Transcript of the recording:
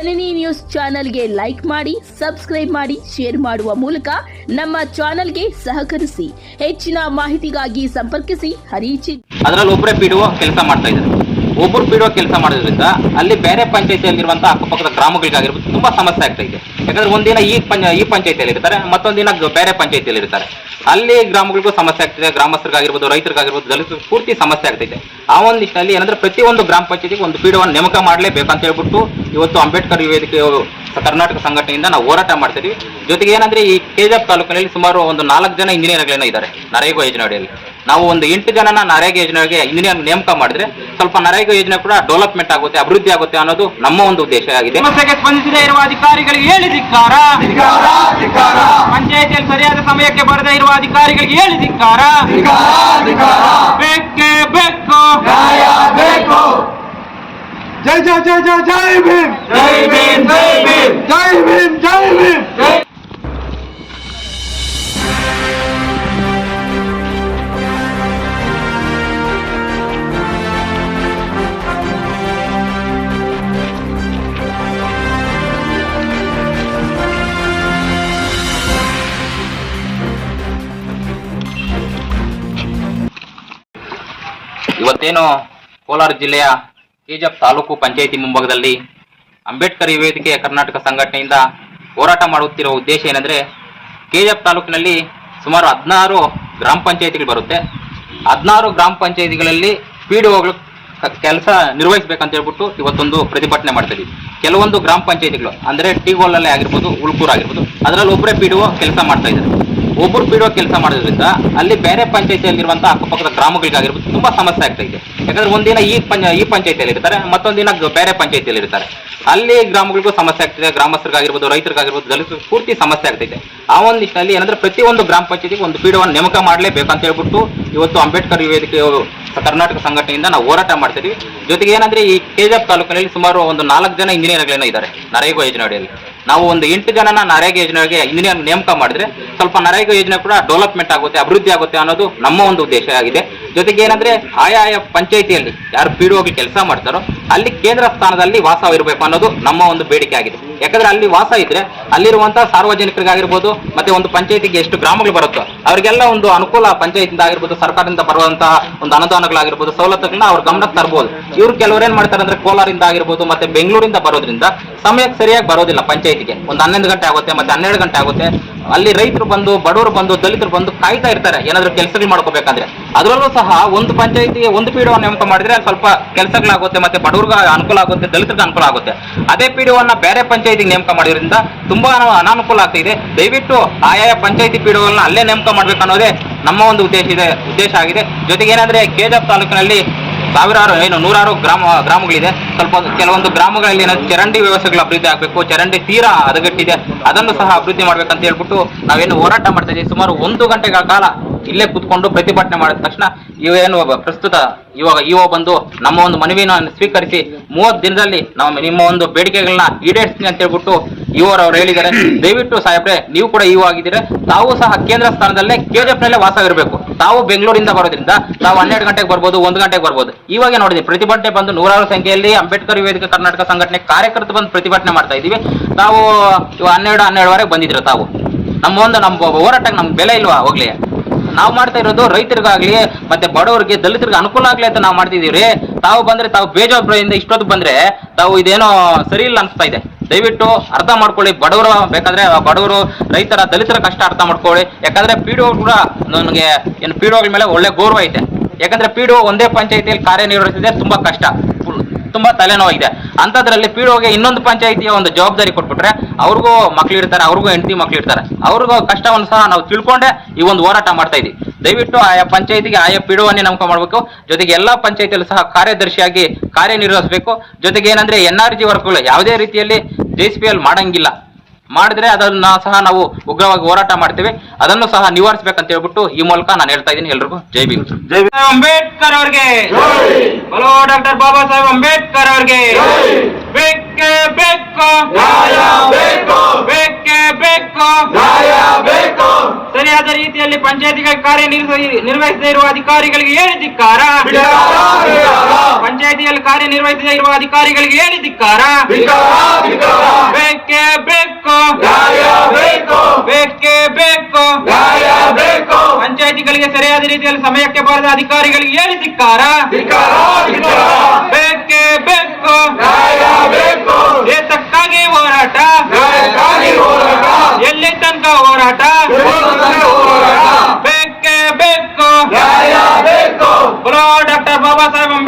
ಜನನಿ news ಚಾನೆಲ್ಗೆ like ಮಾಡಿ, subscribe ಮಾಡಿ, ಶೇರ್ ಮಾಡುವ ಮೂಲಕ ನಮ್ಮ ಚಾನೆಲ್ಗೆ ಸಹಕರಿಸಿ. ಹೆಚ್ಚಿನ ಮಾಹಿತಿಗಾಗಿ ಸಂಪರ್ಕಿಸಿ ಹರಿಚಿ. ಅದರಲ್ಲಿ ಒಬ್ಬರೇ ಪಿಡಿಒ ಕೆಲಸ ಮಾಡ್ತಾ ಇದ್ದಾರೆ. ಒಬ್ಬರು ಪಿಡಿಒ ಕೆಲಸ ಮಾಡೋದ್ರಿಂದ ಅಲ್ಲಿ ಬೇರೆ ಪಂಚಾಯತಿಯಲ್ಲಿರುವಂತಹ ಅಕ್ಕಪಕ್ಕದ ಗ್ರಾಮಗಳಿಗಾಗಿರ್ಬೋದು ತುಂಬಾ ಸಮಸ್ಯೆ ಆಗ್ತಾ ಇದೆ. ಯಾಕಂದ್ರೆ ಒಂದಿನ ಈ ಪಂಚಾಯತಿಯಲ್ಲಿ ಇರ್ತಾರೆ, ಮತ್ತೊಂದು ದಿನ ಬೇರೆ ಪಂಚಾಯತಿಯಲ್ಲಿ ಇರ್ತಾರೆ. ಅಲ್ಲಿ ಗ್ರಾಮಗಳಿಗೂ ಸಮಸ್ಯೆ ಆಗ್ತಿದೆ, ಗ್ರಾಮಸ್ಥರಿಗಾಗಿರ್ಬೋದು, ರೈತರಿಗಾಗಿರ್ಬೋದು, ದಲಿತರು ಪೂರ್ತಿ ಸಮಸ್ಯೆ ಆಗ್ತಿದೆ. ಆ ಒಂದು ನಿಟ್ಟಿನಲ್ಲಿ ಏನಂದ್ರೆ ಪ್ರತಿಯೊಂದು ಗ್ರಾಮ ಪಂಚಾಯತಿಗೆ ಒಂದು ಪಿಡಿಒ ನೇಮಕ ಮಾಡಲೇಬೇಕಂತ ಹೇಳ್ಬಿಟ್ಟು ಇವತ್ತು ಅಂಬೇಡ್ಕರ್ ವೇದಿಕೆ ಕರ್ನಾಟಕ ಸಂಘಟನೆಯಿಂದ ನಾವು ಹೋರಾಟ ಮಾಡ್ತಿದ್ವಿ. ಜೊತೆಗೆ ಏನಂದ್ರೆ ಈ ಕೆಜಿಎಫ್ ತಾಲೂಕಿನಲ್ಲಿ ಸುಮಾರು ಒಂದು 4 ಜನ ಇಂಜಿನಿಯರ್ಗಳನ್ನ ಇದ್ದಾರೆ ನರೇಗಾ ಯೋಜನೆ ಅಡಿಯಲ್ಲಿ. ನಾವು ಒಂದು 8 ಜನನ ನರೇಗಾ ಯೋಜನೆಗೆ ಇಂಜಿನಿಯರ್ ನೇಮಕ ಮಾಡಿದ್ರೆ ಸ್ವಲ್ಪ ನರೇಗಾ ಯೋಜನೆ ಕೂಡ ಡೆವಲಪ್ಮೆಂಟ್ ಆಗುತ್ತೆ, ಅಭಿವೃದ್ಧಿ ಆಗುತ್ತೆ ಅನ್ನೋದು ನಮ್ಮ ಒಂದು ಉದ್ದೇಶ ಆಗಿದೆ. ಸಮಸ್ಯೆಗೆ ಸ್ಪಂದಿಸದೇ ಇರುವ ಅಧಿಕಾರಿಗಳಿಗೆ ಹೇಳಿ ಧಿಕ್ಕಾರ. ಪಂಚಾಯತಿಯಲ್ಲಿ ಸರಿಯಾದ ಸಮಯಕ್ಕೆ ಬರದೇ ಇರುವ ಅಧಿಕಾರಿಗಳಿಗೆ ಹೇಳಿ ಧಿಕ್ಕಾರ. ಬೇಕೇ ಬೇಕು, ಜೈ ಜೈ ಜೈ ಜೈ ಜೈ ಭೀಮ್, ಜೈ ಭೀಮ್, ಜೈ ಭೀಮ್, ಜೈ ಭೀಮ್, ಜೈ ಭೀಮ್. ಇವತ್ತೇನು ಕೋಲಾರ ಜಿಲ್ಲೆಯ ಕೆಜಿಎಫ್ ತಾಲೂಕು ಪಂಚಾಯಿತಿ ಮುಂಭಾಗದಲ್ಲಿ ಅಂಬೇಡ್ಕರ್ ವೇದಿಕೆ ಕರ್ನಾಟಕ ಸಂಘಟನೆಯಿಂದ ಹೋರಾಟ ಮಾಡುತ್ತಿರುವ ಉದ್ದೇಶ ಏನಂದ್ರೆ, ಕೆಜಿಎಫ್ ತಾಲೂಕಿನಲ್ಲಿ ಸುಮಾರು 16 ಗ್ರಾಮ ಪಂಚಾಯಿತಿಗಳು ಬರುತ್ತೆ. 16 ಗ್ರಾಮ ಪಂಚಾಯಿತಿಗಳಲ್ಲಿ ಪಿಡಿಒಗಳು ಕೆಲಸ ನಿರ್ವಹಿಸಬೇಕಂತ ಹೇಳ್ಬಿಟ್ಟು ಇವತ್ತೊಂದು ಪ್ರತಿಭಟನೆ ಮಾಡ್ತಿದ್ವಿ. ಕೆಲವೊಂದು ಗ್ರಾಮ ಪಂಚಾಯಿತಿಗಳು ಅಂದ್ರೆ ಟಿಗೋಲಲ್ಲೇ ಆಗಿರ್ಬೋದು, ಉಳ್ಕೂರು ಆಗಿರ್ಬೋದು, ಅದರಲ್ಲಿ ಒಬ್ಬರೇ ಪಿಡಿಒ ಕೆಲಸ ಮಾಡ್ತಾ ಇದ್ದಾರೆ. ಒಬ್ಬರು ಪಿಡಿಒ ಕೆಲಸ ಮಾಡೋದ್ರಿಂದ ಅಲ್ಲಿ ಬೇರೆ ಪಂಚಾಯತಿಯಲ್ಲಿರುವಂತಹ ಅಕ್ಕಪಕ್ಕದ ಗ್ರಾಮಗಳಿಗಾಗಿರ್ಬೋದು ತುಂಬಾ ಸಮಸ್ಯೆ ಆಗ್ತಾ ಇದೆ. ಯಾಕಂದ್ರೆ ಒಂದಿನ ಈ ಪಂಚಾಯತಿಯಲ್ಲಿ ಇರ್ತಾರೆ, ಮತ್ತೊಂದು ದಿನ ಬೇರೆ ಪಂಚಾಯತಿಯಲ್ಲಿ ಇರ್ತಾರೆ. ಅಲ್ಲಿ ಗ್ರಾಮಗಳಿಗೂ ಸಮಸ್ಯೆ ಆಗ್ತಿದೆ, ಗ್ರಾಮಸ್ಥರಿಗಾಗಿರ್ಬೋದು, ರೈತರಿಗಾಗಿರ್ಬೋದು, ದಲಿತರು ಪೂರ್ತಿ ಸಮಸ್ಯೆ ಆಗ್ತಿದೆ. ಆ ಒಂದು ನಿಟ್ಟಿನಲ್ಲಿ ಏನಂದ್ರೆ ಪ್ರತಿಯೊಂದು ಗ್ರಾಮ ಪಂಚಾಯತಿಗೆ ಒಂದು ಪಿಡಿಒ ನೇಮಕ ಮಾಡಲೇಬೇಕಂತ ಹೇಳ್ಬಿಟ್ಟು ಇವತ್ತು ಅಂಬೇಡ್ಕರ್ ವೇದಿಕೆ ಕರ್ನಾಟಕ ಸಂಘಟನೆಯಿಂದ ನಾವು ಹೋರಾಟ ಮಾಡ್ತಿದ್ವಿ. ಜೊತೆಗೆ ಏನಂದ್ರೆ ಈ ಕೆಜಿಎಫ್ ತಾಲೂಕಿನಲ್ಲಿ ಸುಮಾರು ಒಂದು 4 ಜನ ಇಂಜಿನಿಯರ್ಗಳನ್ನ ಇದ್ದಾರೆ ನರೇಗಾ ಯೋಜನೆ ಅಡಿಯಲ್ಲಿ. ನಾವು ಒಂದು 8 ಜನನ ನರೇಗಾ ಯೋಜನೆಗೆ ಇಂಜಿನಿಯರ್ ನೇಮಕ ಮಾಡಿದ್ರೆ ಸ್ವಲ್ಪ ನರೇಗಾ ಯೋಜನೆ ಕೂಡ ಡೆವಲಪ್ಮೆಂಟ್ ಆಗುತ್ತೆ, ಅಭಿವೃದ್ಧಿ ಆಗುತ್ತೆ ಅನ್ನೋದು ನಮ್ಮ ಒಂದು ಉದ್ದೇಶ ಆಗಿದೆ. ಜೊತೆಗೆ ಏನಂದ್ರೆ ಆಯಾ ಪಂಚಾಯಿತಿಯಲ್ಲಿ ಯಾರು ಪಿಡಿಒಗೆ ಕೆಲಸ ಮಾಡ್ತಾರೋ ಅಲ್ಲಿ ಕೇಂದ್ರ ಸ್ಥಾನದಲ್ಲಿ ವಾಸ ಇರಬೇಕು ಅನ್ನೋದು ನಮ್ಮ ಒಂದು ಬೇಡಿಕೆ ಆಗಿದೆ. ಯಾಕಂದ್ರೆ ಅಲ್ಲಿ ವಾಸ ಇದ್ರೆ ಅಲ್ಲಿರುವಂತಹ ಸಾರ್ವಜನಿಕರಿಗಾಗಿರ್ಬೋದು, ಮತ್ತೆ ಒಂದು ಪಂಚಾಯತಿಗೆ ಎಷ್ಟು ಗ್ರಾಮಗಳು ಬರುತ್ತೋ ಅವರಿಗೆಲ್ಲ ಒಂದು ಅನುಕೂಲ ಪಂಚಾಯತಿಯಿಂದ ಆಗಿರ್ಬೋದು, ಸರ್ಕಾರದಿಂದ ಬರುವಂತಹ ಒಂದು ಅನುದಾನಗಳಾಗಿರ್ಬೋದು, ಸವಲತ್ತುಗಳನ್ನ ಅವ್ರ ಗಮನಕ್ಕೆ ತರಬಹುದು. ಇವ್ರು ಕೆಲವರು ಏನ್ ಮಾಡ್ತಾರೆ ಅಂದ್ರೆ ಕೋಲಾರಿಂದ ಆಗಿರ್ಬೋದು, ಮತ್ತೆ ಬೆಂಗಳೂರಿಂದ ಬರೋದ್ರಿಂದ ಸಮಯಕ್ಕೆ ಸರಿಯಾಗಿ ಬರೋದಿಲ್ಲ ಪಂಚಾಯತಿಗೆ. ಒಂದು 11 ಗಂಟೆ ಆಗುತ್ತೆ, ಮತ್ತೆ 12 ಗಂಟೆ ಆಗುತ್ತೆ. ಅಲ್ಲಿ ರೈತರು ಬಂದು, ಬಡವರು ಬಂದು, ದಲಿತರು ಬಂದು ಕಾಯ್ತಾ ಇರ್ತಾರೆ ಏನಾದ್ರು ಕೆಲಸಗಳು ಮಾಡ್ಕೋಬೇಕಂದ್ರೆ. ಅದರಲ್ಲೂ ಸಹ ಒಂದು ಪಂಚಾಯತಿಗೆ ಒಂದು ಪಿಡಿಒ ನೇಮಕ ಮಾಡಿದ್ರೆ ಸ್ವಲ್ಪ ಕೆಲಸಗಳಾಗುತ್ತೆ, ಮತ್ತೆ ಬಡವ್ರಿಗೆ ಅನುಕೂಲ ಆಗುತ್ತೆ, ದಲಿತರಿಗೆ ಅನುಕೂಲ ಆಗುತ್ತೆ. ಅದೇ ಪಿಡಿಒನ ಬೇರೆ ಪಂಚಾಯತಿಗೆ ನೇಮಕ ಮಾಡೋದ್ರಿಂದ ತುಂಬಾ ಅನಾನುಕೂಲ ಆಗ್ತಿದೆ. ದಯವಿಟ್ಟು ಆಯಾ ಪಂಚಾಯತಿ ಪಿಡಿಒಗಳನ್ನ ಅಲ್ಲೇ ನೇಮಕ ಮಾಡ್ಬೇಕು ಅನ್ನೋದೇ ನಮ್ಮ ಒಂದು ಉದ್ದೇಶ ಆಗಿದೆ. ಜೊತೆಗೆ ಏನಂದ್ರೆ ಕೆಜಿಎಫ್ ತಾಲೂಕಿನಲ್ಲಿ ನೂರಾರು ಗ್ರಾಮಗಳಿದೆ. ಕೆಲವೊಂದು ಗ್ರಾಮಗಳಲ್ಲಿ ಚರಂಡಿ ವ್ಯವಸ್ಥೆಗಳ ಅಭಿವೃದ್ಧಿ ಆಗಬೇಕು, ಚರಂಡಿ ತೀರಾ ಹದಗೆಟ್ಟಿದೆ, ಅದನ್ನು ಸಹ ಅಭಿವೃದ್ಧಿ ಮಾಡ್ಬೇಕಂತ ಹೇಳ್ಬಿಟ್ಟು ನಾವೇನು ಹೋರಾಟ ಮಾಡ್ತಾ ಇದ್ದೀವಿ. ಸುಮಾರು 1 ಗಂಟೆಗಳ ಕಾಲ ಇಲ್ಲೇ ಕೂತ್ಕೊಂಡು ಪ್ರತಿಭಟನೆ ಮಾಡಿದ ತಕ್ಷಣ ಇವೇನು ಪ್ರಸ್ತುತ ಇವಾಗ ಬಂದು ನಮ್ಮ ಒಂದು ಮನವಿಯನ್ನು ಸ್ವೀಕರಿಸಿ 30 ದಿನದಲ್ಲಿ ನಾವು ನಿಮ್ಮ ಒಂದು ಬೇಡಿಕೆಗಳನ್ನ ಈಡೇರಿಸ್ತೀನಿ ಅಂತ ಹೇಳ್ಬಿಟ್ಟು ಅವ್ರು ಹೇಳಿದ್ದಾರೆ. ದಯವಿಟ್ಟು ಸಾಹೇಬ್ರೆ, ನೀವು ಕೂಡ ಆಗಿದ್ದೀರಾ, ತಾವು ಸಹ ಕೇಂದ್ರ ಸ್ಥಾನದಲ್ಲೇ ಕೆಜಿಎಫ್ನಲ್ಲೇ ವಾಸ ಇರಬೇಕು. ತಾವು ಬೆಂಗಳೂರಿಂದ ಬರೋದ್ರಿಂದ ತಾವು 12 ಗಂಟೆಗೆ ಬರ್ಬೋದು, 1 ಗಂಟೆಗೆ ಬರ್ಬೋದು. ಇವಾಗ ನೋಡಿದ್ವಿ ಪ್ರತಿಭಟನೆ ಬಂದು ನೂರಾರು ಸಂಖ್ಯೆಯಲ್ಲಿ ಅಂಬೇಡ್ಕರ್ ವೇದಿಕೆ ಕರ್ನಾಟಕ ಸಂಘಟನೆ ಕಾರ್ಯಕರ್ತರು ಬಂದು ಪ್ರತಿಭಟನೆ ಮಾಡ್ತಾ ಇದೀವಿ. ತಾವು 12:30ವರೆಗೆ ಬಂದಿದ್ರು. ತಾವು ನಮ್ಮ ಹೋರಾಟಕ್ಕೆ ನಮ್ಗೆ ಬೆಲೆ ಇಲ್ವಾ? ಹೋಗ್ಲಿ, ನಾವು ಮಾಡ್ತಾ ಇರೋದು ರೈತರಿಗಾಗ್ಲಿ ಮತ್ತೆ ಬಡವರಿಗೆ ದಲಿತರಿಗೆ ಅನುಕೂಲ ಆಗ್ಲಿ ಅಂತ ನಾವು ಮಾಡ್ತಿದೀವ್ರಿ. ತಾವು ಬಂದ್ರೆ ತಾವು ಬೇಜವಾಬ್ದಾರಿಯಿಂದ ಇಷ್ಟೊತ್ತು ಬಂದ್ರೆ ತಾವು ಇದೇನೋ ಸರಿ ಇಲ್ಲ ಅನ್ಸ್ತಾ ಇದೆ. ದಯವಿಟ್ಟು ಅರ್ಥ ಮಾಡ್ಕೊಳ್ಳಿ. ಬಡವರು ಬೇಕಾದ್ರೆ ಬಡವರು, ರೈತರ, ದಲಿತರ ಕಷ್ಟ ಅರ್ಥ ಮಾಡ್ಕೊಳ್ಳಿ. ಯಾಕಂದ್ರೆ ಪಿಡಿಒ ಕೂಡ ನನಗೆ ಏನು ಪಿಡಿಒಗಳ ಮೇಲೆ ಒಳ್ಳೆ ಗೌರವ ಐತೆ. ಯಾಕಂದ್ರೆ ಪಿಡಿಒ ಒಂದೇ ಪಂಚಾಯತಿಯಲ್ಲಿ ಕಾರ್ಯನಿರ್ವಹಿಸಿದೆ ತುಂಬಾ ಕಷ್ಟ, ತುಂಬಾ ತಲೆನೋವಾಗಿದೆ. ಅಂತದ್ರಲ್ಲಿ ಪಿಡಿಒಗೆ ಇನ್ನೊಂದು ಪಂಚಾಯತಿಯ ಒಂದು ಜವಾಬ್ದಾರಿ ಕೊಟ್ಬಿಟ್ರೆ ಅವ್ರಿಗೂ ಮಕ್ಳು ಇರ್ತಾರೆ, ಅವ್ರಿಗೂ ಹೆಂಡತಿ ಮಕ್ಳು ಇರ್ತಾರೆ, ಅವ್ರಿಗೂ ಕಷ್ಟವನ್ನು ಸಹ ನಾವು ತಿಳ್ಕೊಂಡೆ ಈ ಒಂದು ಹೋರಾಟ ಮಾಡ್ತಾ ಇದೀವಿ. ದಯವಿಟ್ಟು ಆಯಾ ಪಂಚಾಯತಿಗೆ ಆಯಾ ಪಿಡಿಒನೇ ನೇಮಕ ಮಾಡಬೇಕು. ಜೊತೆಗೆ ಎಲ್ಲಾ ಪಂಚಾಯತಿಯಲ್ಲೂ ಸಹ ಕಾರ್ಯದರ್ಶಿಯಾಗಿ ಕಾರ್ಯನಿರ್ವಹಿಸಬೇಕು. ಜೊತೆಗೆ ಏನಂದ್ರೆ NRG ವರ್ಕ್ಗಳು ಯಾವುದೇ ರೀತಿಯಲ್ಲಿ JCPL ಮಾಡಂಗಿಲ್ಲ. ಮಾಡಿದ್ರೆ ಅದನ್ನ ಸಹ ನಾವು ಉಗ್ರವಾಗಿ ಹೋರಾಟ ಮಾಡ್ತೇವೆ. ಅದನ್ನು ಸಹ ನಿವಾರಿಸಬೇಕಂತ ಹೇಳ್ಬಿಟ್ಟು ಈ ಮೂಲಕ ನಾನು ಹೇಳ್ತಾ ಇದ್ದೀನಿ. ಎಲ್ರಿಗೂ ಜೈ ಭೀಮ್. ಜೈ ಅಂಬೇಡ್ಕರ್ ಅವರಿಗೆ, ಬಲೋ ಡಾಕ್ಟರ್ ಬಾಬಾ ಸಾಹೇಬ್ ಅಂಬೇಡ್ಕರ್ ಅವರಿಗೆ. ಬೇಕೇ ಬೇಕು, ಬೇಕೇ ಬೇಕು, ಸರಿಯಾದ ರೀತಿಯಲ್ಲಿ ಪಂಚಾಯತಿಗೆ ಕಾರ್ಯನಿರ್ವಹಿಸದೇ ಇರುವ ಅಧಿಕಾರಿಗಳಿಗೆ ಹೇಳಿ ಧಿಕ್ಕಾರ. ಪಂಚಾಯತಿಯಲ್ಲಿ ಕಾರ್ಯನಿರ್ವಹಿಸದೇ ಇರುವ ಅಧಿಕಾರಿಗಳಿಗೆ ಹೇಳಿ ಧಿಕ್ಕಾರ. ಬೇಕು ನ್ಯಾಯ ಬೇಕು ಬೇಕೇ ಬೇಕು ನ್ಯಾಯ ಬೇಕು ಪಂಚಾಯಿತಿಗಳಿಗೆ ಸರಿಯಾದ ರೀತಿಯಲ್ಲಿ ಸಮಯಕ್ಕೆ ಬರದ ಅಧಿಕಾರಿಗಳಿಗೆ ಏನು ಧಿಕ್ಕಾರ ಧಿಕ್ಕಾರ ಧಿಕ್ಕಾರ ಬೇಕೇ ಬೇಕು ನ್ಯಾಯ ಬೇಕು ದೇಶಕ್ಕಾಗಿ ಹೋರಾಟ ನ್ಯಾಯಕ್ಕಾಗಿ ಹೋರಾಟ ಎಲ್ಲಿ ತನಕ ಹೋರಾಟ ಗೆಲ್ಲುವುದಕ್ಕೆ ಹೋರಾಟ ಬೇಕೇ ಬೇಕು ನ್ಯಾಯ ಬೇಕು ಡಾಕ್ಟರ್ ಬಾಬಾ ಸಾಹೇಬ್